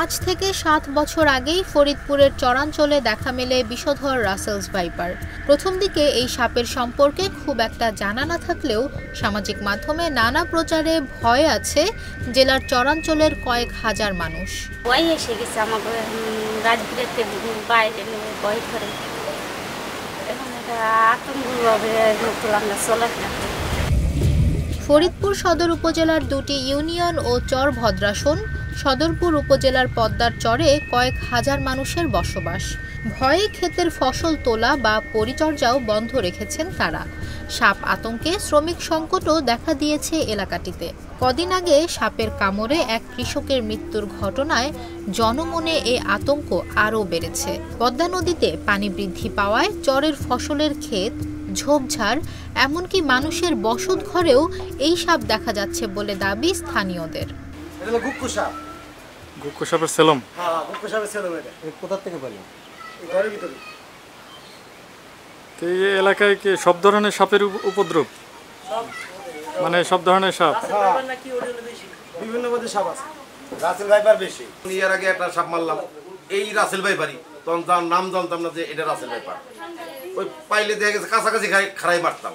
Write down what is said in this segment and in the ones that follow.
5 থেকে 7 বছর আগেই ফরিদপুরের চরাঞ্চলে দেখা মেলে বিষধর রাসেলস ভাইপার। প্রথম দিকে এই সাপের সম্পর্কে খুব একটা জানা না থাকলেও সামাজিক মাধ্যমে নানা প্রচারে ভয় আছে জেলার চরাঞ্চলের কয়েক হাজার মানুষ। ভয় এসে গেছে আমাকে, রাত বিরাতে বাইরে ভয় করে, এখন এটা আতঙ্কভাবে আমরা চলাফেরা করি। ফরিদপুর সদর উপজেলার 2টি ইউনিয়ন ও চর ভদ্রাসন, সদরপুর উপজেলার পদ্মার চরে কয়েক হাজার মানুষের বসবাস। ভয়ে ক্ষেতের ফসল তোলা বা পরিচর্যাও বন্ধ রেখেছেন তারা। সাপ আতঙ্কে শ্রমিক সংকটও দেখা দিয়েছে এলাকাটিতে। কদিন আগে সাপের কামড়ে এক কৃষকের মৃত্যুর ঘটনায় জনমনে এ আতঙ্ক আরও বেড়েছে। পদ্মা নদীতে পানি বৃদ্ধি পাওয়ায় চরের ফসলের ক্ষেত, ঝোপঝাড়, এমনকি মানুষের বসত ঘরেও এই সাপ দেখা যাচ্ছে বলে দাবি স্থানীয়দের। এই এলাকায় কি সব ধরনের সাপের উপদ্রব, মানে সব ধরনের সাপ? বিভিন্ন সাপ আছে, রাসেল ভাইপার বেশি। এর আগে একটা সাপ মারলাম, এই রাসেল ভাইপারই, তখন তার নাম জানতাম না যে এটা রাসেল ভাইপার। ওই পাইলে দেখা গেছে কাছাকাছি খাড়াই মারতাম,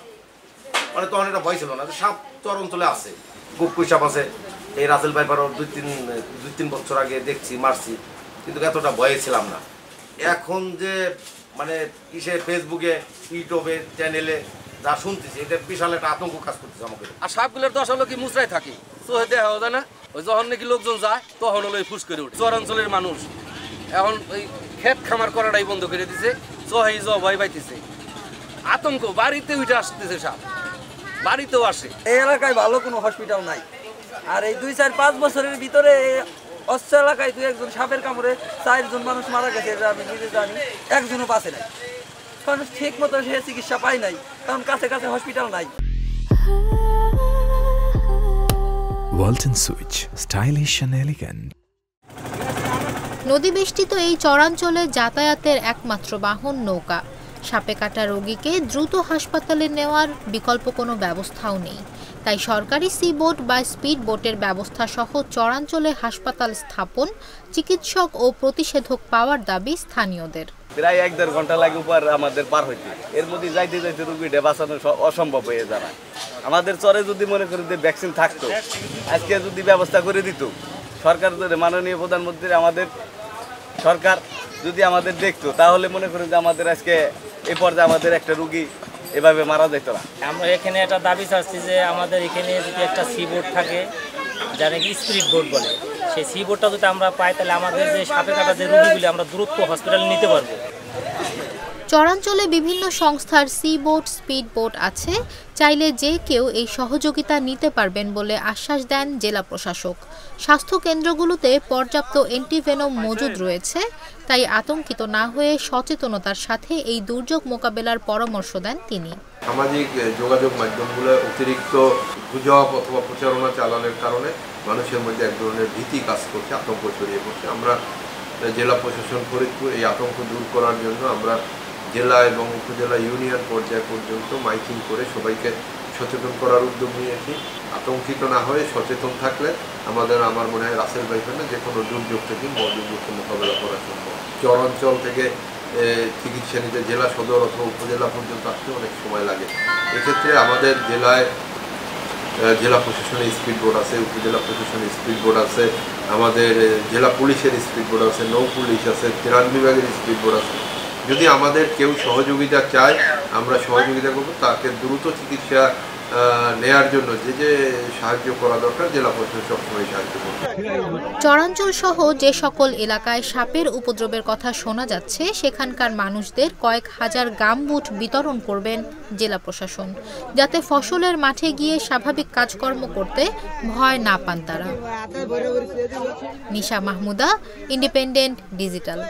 মানে তখন এটা ভয় ছিল না। সাপ চর অঞ্চলে আছে, গুপ্কুই সাপ আছে। এই রাসেল ভাইপারও দুই তিন বছর আগে দেখছি, মারছি, কিন্তু এতটা ভয়ে ছিলাম না। এখন যে মানে ফেসবুকে, ইউটিউবে, চ্যানেলে যা শুনতেছি, এটা বিশাল একটা আতঙ্ক কাজ করতেছে আমাকে। আর সাপগুলোর দশা হলো কি মুচড়াই থাকে, চোখে দেখা যায় না। ওই যখন নাকি লোকজন যায় তখন হলো ফুস করে উঠে। চরাঞ্চলের মানুষ এখন ওই ক্ষেত খামার করাটাই বন্ধ করে দিছে, চোখে ভয় পাইতেছে, আতঙ্ক। বাড়িতে উঠে আসতেছে সাপ, বাড়িতেও আসে। এই এলাকায় ভালো কোনো হসপিটাল নাই। আর এই 2-4-5 বছরের ভিতরে অস্ত্র এলাকায় 2-1 সাপের কামড়ে 4 জন মানুষ মারা গেছে, এটা আমি নিজে জানি। একজনও বাঁচে নাই, কারণ ঠিক মতো সে চিকিৎসা পায় নাই, কারণ কাছে কাছে হসপিটাল নাই। Walton switch, stylish and elegant. নদী বেষ্টিত এই চরাঞ্চলে যাতায়াতের একমাত্র বাহন নৌকা। সাপে কাটা রোগীকে দ্রুত হাসপাতালে নেওয়ার বিকল্প কোনো ব্যবস্থাও নেই। তাই সরকারি সি বোট বা স্পিড বোটের ব্যবস্থা সহ চরাঞ্চলে হাসপাতাল স্থাপন, চিকিৎসক ও প্রতিষেধক পাওয়ার দাবি স্থানীয়দের। প্রায় 1-1.5 ঘন্টা লাগে উপর আমাদের পার হইতে, এর মধ্যে যাইতে যাইতে রোগীটা বাঁচানো অসম্ভব হয়ে দাঁড়ায়। আমাদের চরে যদি মনে করি যে ভ্যাকসিন থাকতো, আজকে যদি ব্যবস্থা করে দিত সরকার, মাননীয় প্রধানমন্ত্রী, আমাদের সরকার যদি আমাদের দেখতো, তাহলে মনে করি যে আমাদের আজকে এই পর্যায়ে আমাদের একটা রোগী এভাবে মারা যেত না। আমরা এখানে একটা দাবি চাচ্ছি যে আমাদের এখানে যদি একটা সি বোর্ড থাকে, যা নাকি স্পিড বোর্ড বলে, সেই সি বোর্ডটা যদি আমরা পাই, তাহলে আমাদের যে সাপে কাটা যে রোগীগুলি আমরা দ্রুত হসপিটালে নিতে পারবো। চরাঞ্চলে বিভিন্ন সংস্থার সি বোট, স্পিড বোট আছে, চাইলে যে কেউ এই সহযোগিতা নিতে পারবেন বলে আশ্বাস দেন জেলা প্রশাসক। স্বাস্থ্য কেন্দ্রগুলোতে পর্যাপ্ত অ্যান্টিভেনম মজুদ রয়েছে, তাই আতঙ্কিত না হয়ে সচেতনতার সাথে এই দুর্যোগ মোকাবেলার পরামর্শ দেন তিনি। সামাজিক যোগাযোগ মাধ্যমগুলো অতিরিক্ত গুজব অথবা প্রচারণা চালানোর কারণে মানুষের মধ্যে এক ধরনের ভীতি কাজ করছে, আতঙ্ক ছড়িয়ে পড়ছে। আমরা জেলা প্রশাসন ফরিদপুর এই আতঙ্ক দূর করার জন্য আমরা জেলা এবং উপজেলা ইউনিয়ন পর্যায় পর্যন্ত মাইকিং করে সবাইকে সচেতন করার উদ্যোগ নিয়েছি। আতঙ্কিত না হয়ে সচেতন থাকলে আমার মনে হয় রাসেল ভাইপার না, যে কোনো দুর্যোগ থেকে বড় দুর্যোগকে মোকাবেলা করা সম্ভব। চরাঞ্চল থেকে চিকিৎসা নিতে জেলা সদর অথবা উপজেলা পর্যন্ত আসতে অনেক সময় লাগে। এক্ষেত্রে আমাদের জেলায় জেলা প্রশাসনের স্পিড বোট আছে, উপজেলা প্রশাসনের স্পিড বোট আছে, আমাদের জেলা পুলিশের স্পিড বোট আছে, নৌ পুলিশ আছে, ত্রাণ বিভাগের স্পিড বোট আছে। যদি আমাদের কেউ সহযোগিতা চায়, আমরা সহযোগিতা করব। তাকে দ্রুত চিকিৎসা নেয়ার জন্য যে সাহায্য করা দরকার, জেলা প্রশাসন সবসময় সাহায্য করবে। চরাঞ্চল সহ যে সকল এলাকায় সাপের উপদ্রবের কথা শোনা যাচ্ছে, সেখানকার মানুষদের কয়েক হাজার গামবুট বিতরণ করবেন জেলা প্রশাসন, যাতে ফসলের মাঠে গিয়ে স্বাভাবিক কাজকর্ম করতে ভয় না পান তারা। নিশা মাহমুদা, ইন্ডিপেন্ডেন্ট ডিজিটাল।